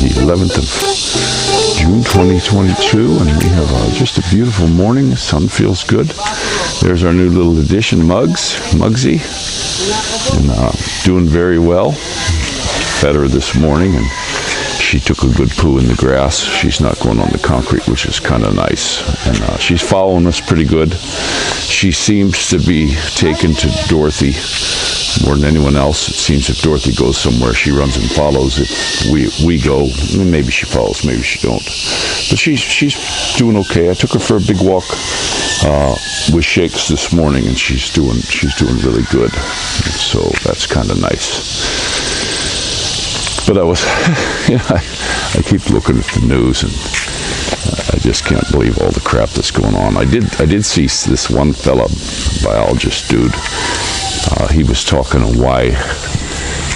the 11th of June 2022, and we have just a beautiful morning. The sun feels good. There's our new little addition, Mugsy, and doing very well. Fed her this morning, and she took a good poo in the grass. She's not going on the concrete, which is kind of nice. And she's following us pretty good. She seems to be taken to Dorothy more than anyone else. It seems if Dorothy goes somewhere, she runs and follows. If we go, maybe she follows, maybe she don't. But she's doing okay. I took her for a big walk with Shakes this morning, and she's doing really good. So that's kind of nice. But I was, I keep looking at the news, and I just can't believe all the crap that's going on. I did see this one fella, biologist dude. He was talking on why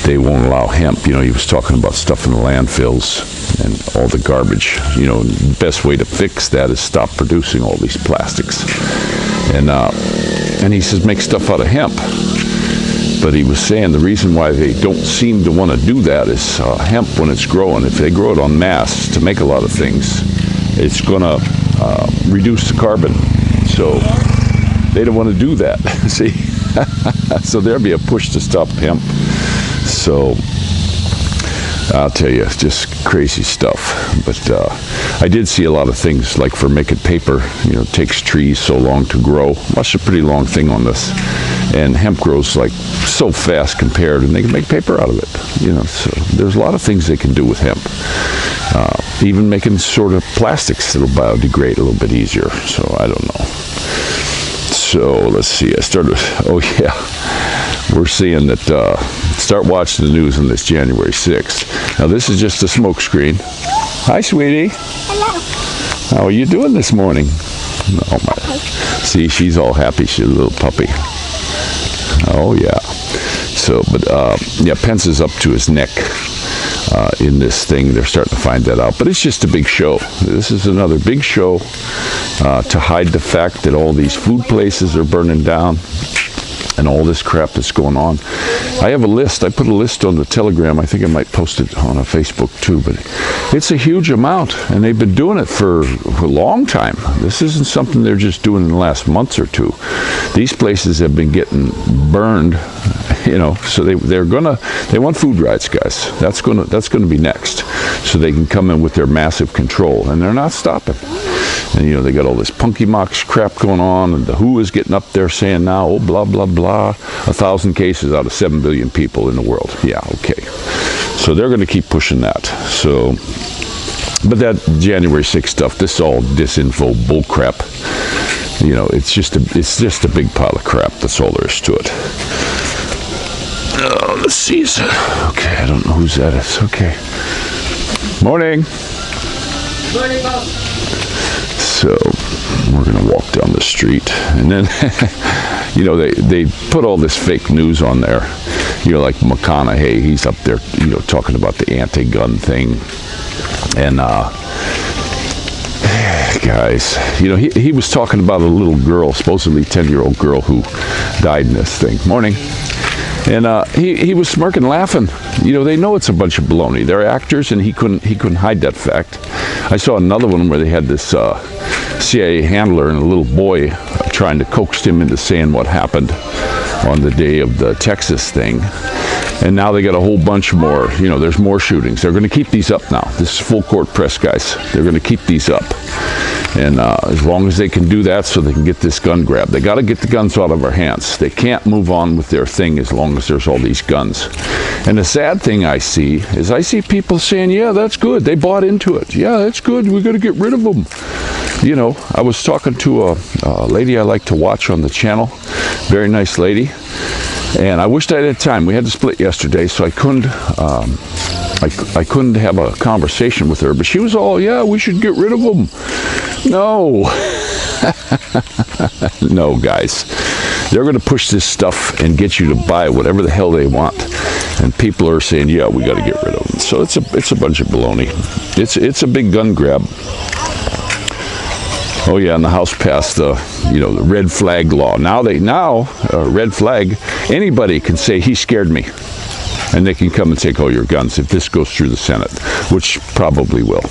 they won't allow hemp. He was talking about stuff in the landfills and all the garbage. The best way to fix that is stop producing all these plastics. And he says make stuff out of hemp. But he was saying the reason why they don't seem to want to do that is hemp, when it's growing, if they grow it en masse to make a lot of things, it's going to reduce the carbon. So they don't want to do that, see? So there'll be a push to stop hemp. So I'll tell you, just crazy stuff. But I did see a lot of things, like for making paper, it takes trees so long to grow. That's a pretty long thing on this. And hemp grows like so fast compared, and they can make paper out of it. So there's a lot of things they can do with hemp. Even making sort of plastics that'll biodegrade a little bit easier. So I don't know. So let's see. We're seeing that, start watching the news on this January 6th. Now this is just a smoke screen. Hi, sweetie. Hello. How are you doing this morning? Oh my. See, she's all happy. She's a little puppy. Oh yeah. So, but Pence is up to his neck in this thing. They're starting to find that out. But it's just a big show. This is another big show to hide the fact that all these food places are burning down and all this crap that's going on. I have a list. I put a list on the Telegram. I think I might post it on a Facebook too, but it's a huge amount, and they've been doing it for a long time. This isn't something they're just doing in the last month or two. These places have been getting burned, so they want food rights, guys. That's gonna be next, so they can come in with their massive control, and they're not stopping. And they got all this Punky Mox crap going on, and the WHO is getting up there saying now, oh, blah, blah, blah, 1,000 cases out of 7 billion people in the world. Yeah, okay. So they're going to keep pushing that. So, but that January 6th stuff, this is all disinfo bull crap. It's just a big pile of crap. That's all there is to it. Oh, let's see. Okay, I don't know whose that is. Okay. Morning. Morning, boss. So we're going to walk down the street, and then, they put all this fake news on there, like McConaughey, he's up there, talking about the anti-gun thing, and, guys, he was talking about a little girl, supposedly 10-year-old girl who died in this thing. Morning. And he was smirking, laughing. They know it's a bunch of baloney. They're actors, and he couldn't hide that fact. I saw another one where they had this CIA handler and a little boy trying to coax him into saying what happened on the day of the Texas thing. And now they got a whole bunch more. There's more shootings. They're going to keep these up now. This is full court press, guys. They're going to keep these up. And as long as they can do that, so they can get this gun grab. They got to get the guns out of our hands. They can't move on with their thing as long as there's all these guns. And the sad thing I see is people saying, yeah, that's good. They bought into it. Yeah, that's good. We got to get rid of them. I was talking to a lady I like to watch on the channel. Very nice lady. And I wished I had time. We had to split yesterday, so I couldn't have a conversation with her. But she was all, yeah, we should get rid of them. No. No, guys. They're going to push this stuff and get you to buy whatever the hell they want. And people are saying, yeah, we got to get rid of them. So it's a bunch of baloney. It's a big gun grab. Oh yeah, and the House passed the red flag law. Now red flag, anybody can say he scared me. and they can come and take all your guns if this goes through the Senate, which probably will.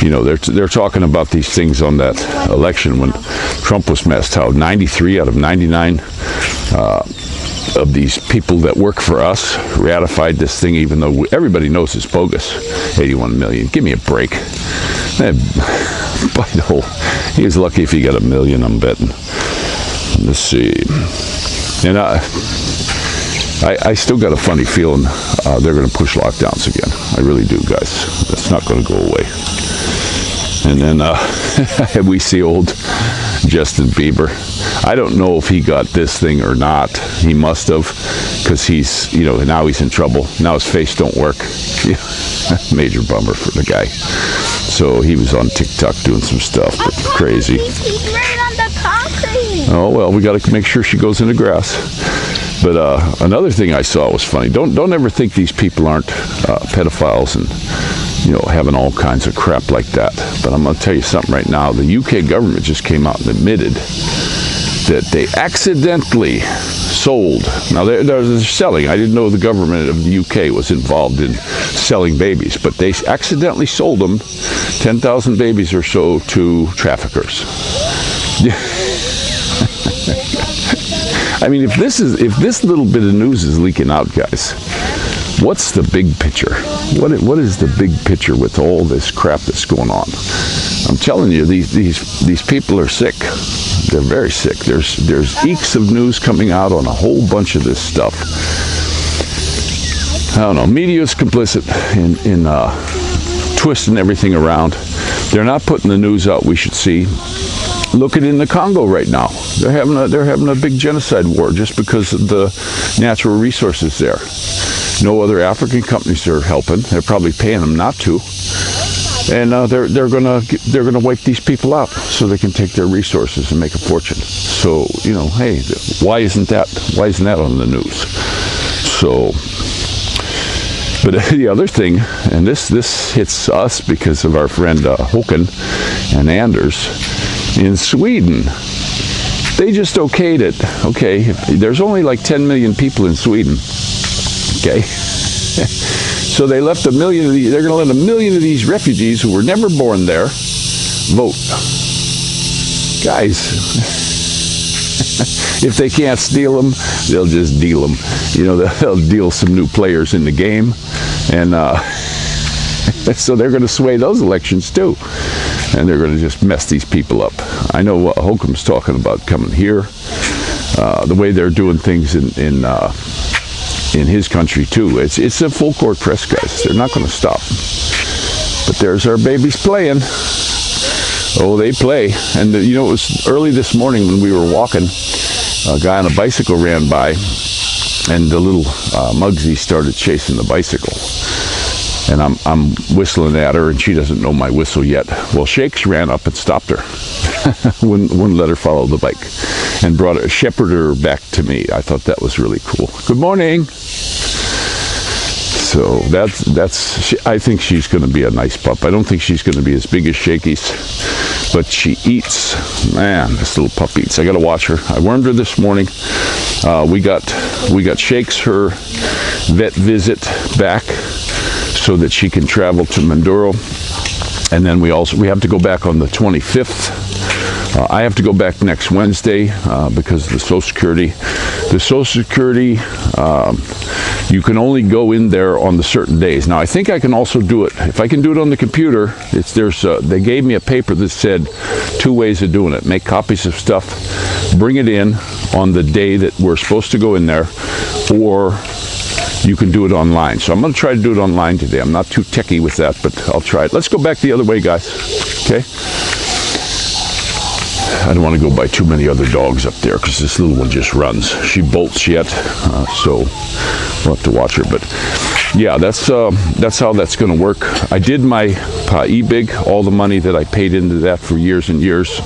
You know, they're talking about these things on that election when Trump was messed, how 93 out of 99 of these people that work for us ratified this thing, even though everybody knows it's bogus. 81 million. Give me a break. By the whole, he was lucky if he got $1 million, I'm betting. Let's see. And I still got a funny feeling they're going to push lockdowns again. I really do, guys. That's not going to go away. And then we see old Justin Bieber. I don't know if he got this thing or not. He must have, because he's, you know, now he's in trouble. Now his face don't work. Major bummer for the guy. So he was on TikTok doing some stuff, but crazy. He's right on the concrete. Oh, well, we got to make sure she goes in the grass. But another thing I saw was funny. Don't ever think these people aren't pedophiles and, you know, having all kinds of crap like that. But I'm going to tell you something right now. The UK government just came out and admitted that they accidentally sold. Now they're selling. I didn't know the government of the UK was involved in selling babies, but they accidentally sold them, 10,000 babies or so, to traffickers. I mean, if this little bit of news is leaking out, guys, what's the big picture? What is the big picture with all this crap that's going on? I'm telling you, these people are sick. They're very sick. There's eeks of news coming out on a whole bunch of this stuff. I don't know. Media is complicit in twisting everything around. They're not putting the news out we should see. Look at it in the Congo right now. They're having a big genocide war just because of the natural resources there. No other African companies are helping. They're probably paying them not to, and they're gonna wipe these people out so they can take their resources and make a fortune. So, you know, hey, why isn't that on the news? So, but the other thing, and this hits us because of our friend Håkan and Anders in Sweden. They just okayed it. Okay, there's only like 10 million people in Sweden. Okay, so they left 1 million of these. They're going to let 1 million of these refugees who were never born there vote. Guys, if they can't steal them, they'll just deal them. You know, they'll deal some new players in the game, and so they're going to sway those elections too. And they're going to just mess these people up. I know what Hokum's talking about coming here. The way they're doing things in his country too. It's a full court press, guys. They're not going to stop. But there's our babies playing. Oh, they play. And you know, it was early this morning when we were walking. A guy on a bicycle ran by, and the little Mugsy started chasing the bicycle. And I'm whistling at her, and she doesn't know my whistle yet. Well, Shakes ran up and stopped her. wouldn't let her follow the bike, and shepherded her back to me. I thought that was really cool. Good morning. So I think she's going to be a nice pup. I don't think she's going to be as big as Shakey's, but she eats. Man, this little pup eats. I got to watch her. I wormed her this morning. We got Shakes her vet visit back, so that she can travel to Manduro, and then we have to go back on the 25th. I have to go back next Wednesday because of the Social Security. The Social Security, you can only go in there on the certain days. Now, I think I can also do it. If I can do it on the computer, they gave me a paper that said 2 ways of doing it. Make copies of stuff, bring it in on the day that we're supposed to go in there, or you can do it online. So I'm going to try to do it online today. I'm not too techie with that, but I'll try it. Let's go back the other way, guys. Okay? I don't want to go by too many other dogs up there because this little one just runs. She bolts yet, so we'll have to watch her. But yeah, that's how that's going to work. I did my eBig, all the money that I paid into that for years and years.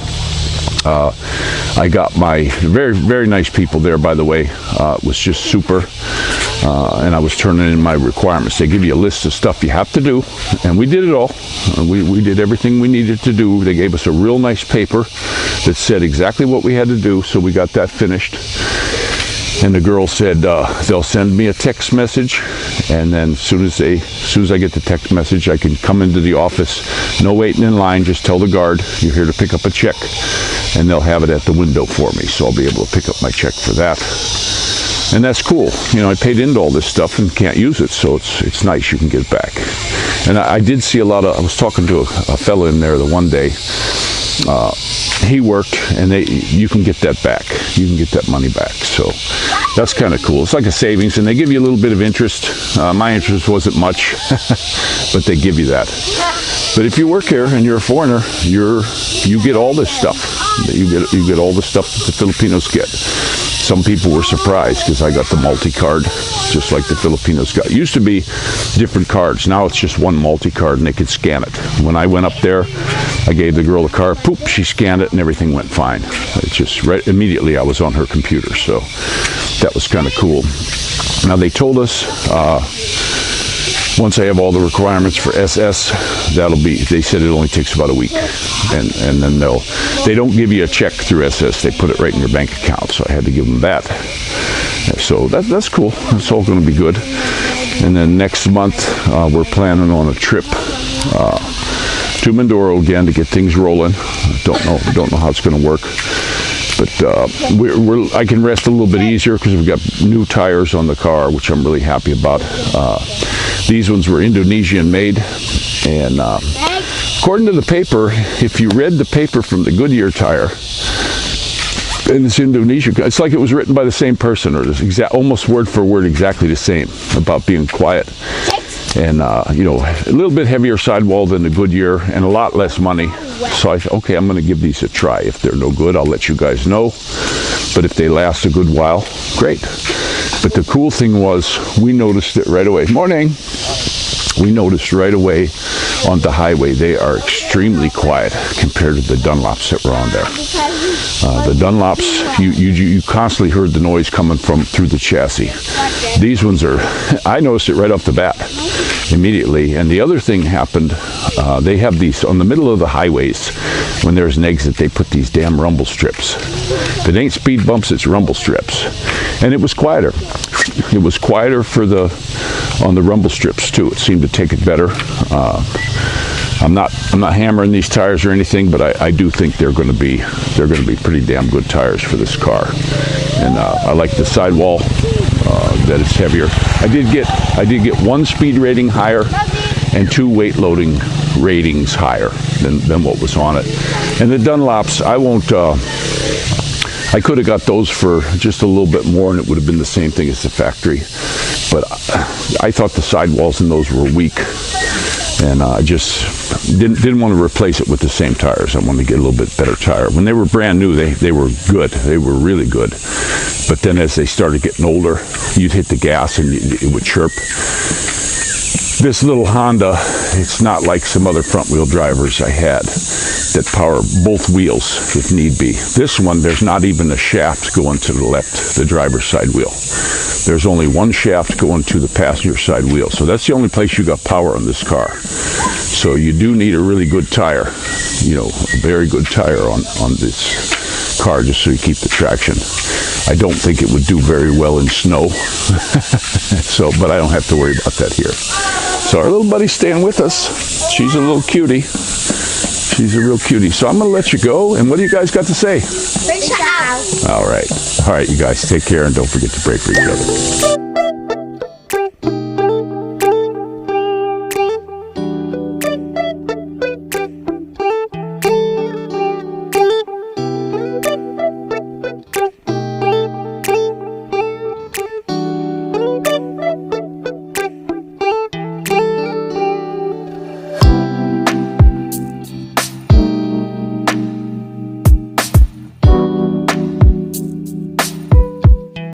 I got my very, very nice people there, by the way. It was just super. And I was turning in my requirements. They give you a list of stuff you have to do, and we did it all. We did everything we needed to do. They gave us a real nice paper that said exactly what we had to do, so we got that finished. And the girl said they'll send me a text message, and then as soon as I get the text message, I can come into the office. No waiting in line. Just tell the guard you're here to pick up a check, and they'll have it at the window for me. So I'll be able to pick up my check for that. And that's cool. You know, I paid into all this stuff and can't use it, so it's nice. You can get it back. And I did see a lot of. I was talking to a fella in there the one day. He worked, and you can get that back. You can get that money back. So that's kind of cool. It's like a savings, and they give you a little bit of interest. My interest wasn't much, but they give you that. But if you work here and you're a foreigner, you get all this stuff. You get all the stuff that the Filipinos get. Some people were surprised because I got the multi-card, just like the Filipinos got. It used to be different cards. Now it's just one multi-card, and they could scan it. When I went up there, I gave the girl the card. Poop, she scanned it, and everything went fine. It's just right immediately I was on her computer, so that was kind of cool. Now they told us once I have all the requirements for SS, they said it only takes about a week, and then they don't give you a check through SS. They put it right in your bank account, so I had to give them that. So that's cool. That's all going to be good. And then next month we're planning on a trip to Mindoro again to get things rolling. Don't know how it's going to work. But I can rest a little bit easier because we've got new tires on the car, which I'm really happy about. These ones were Indonesian made, and according to the paper, if you read the paper from the Goodyear tire, and it's Indonesia, it's like it was written by the same person, or almost word for word exactly the same, about being quiet. And you know, a little bit heavier sidewall than the Goodyear, and a lot less money. So I thought, okay, I'm going to give these a try. If they're no good, I'll let you guys know. But if they last a good while, great. But the cool thing was, we noticed it right away. Morning. We noticed right away on the highway, they are extremely quiet compared to the Dunlops that were on there. The Dunlops, you constantly heard the noise coming through the chassis. These ones are, I noticed it right off the bat, immediately. And the other thing happened, they have these, on the middle of the highways, when there's an exit, they put these damn rumble strips. If it ain't speed bumps, it's rumble strips. And it was quieter. It was quieter on the rumble strips too. It seemed to take it better. I'm not hammering these tires or anything, but I do think they're going to be pretty damn good tires for this car. And I like the sidewall, that it's heavier. I did get one speed rating higher and 2 weight loading ratings higher than what was on it. And the Dunlops, I could have got those for just a little bit more, and it would have been the same thing as the factory. But I thought the sidewalls in those were weak, and I just didn't want to replace it with the same tires. I wanted to get a little bit better tire. When they were brand new, they were good. They were really good. But then as they started getting older, you'd hit the gas and it would chirp. This little Honda, it's not like some other front-wheel drivers I had that power both wheels if need be. This one, there's not even a shaft going to the left, the driver's side wheel. There's only one shaft going to the passenger side wheel. So that's the only place you got power on this car. So you do need a really good tire, you know, a very good tire on this car, just so you keep the traction. I don't think it would do very well in snow. But I don't have to worry about that here. So our little buddy's staying with us. She's a little cutie. She's a real cutie. So I'm going to let you go. And what do you guys got to say? Peace out. All right. All right, you guys. Take care, and don't forget to pray for each other.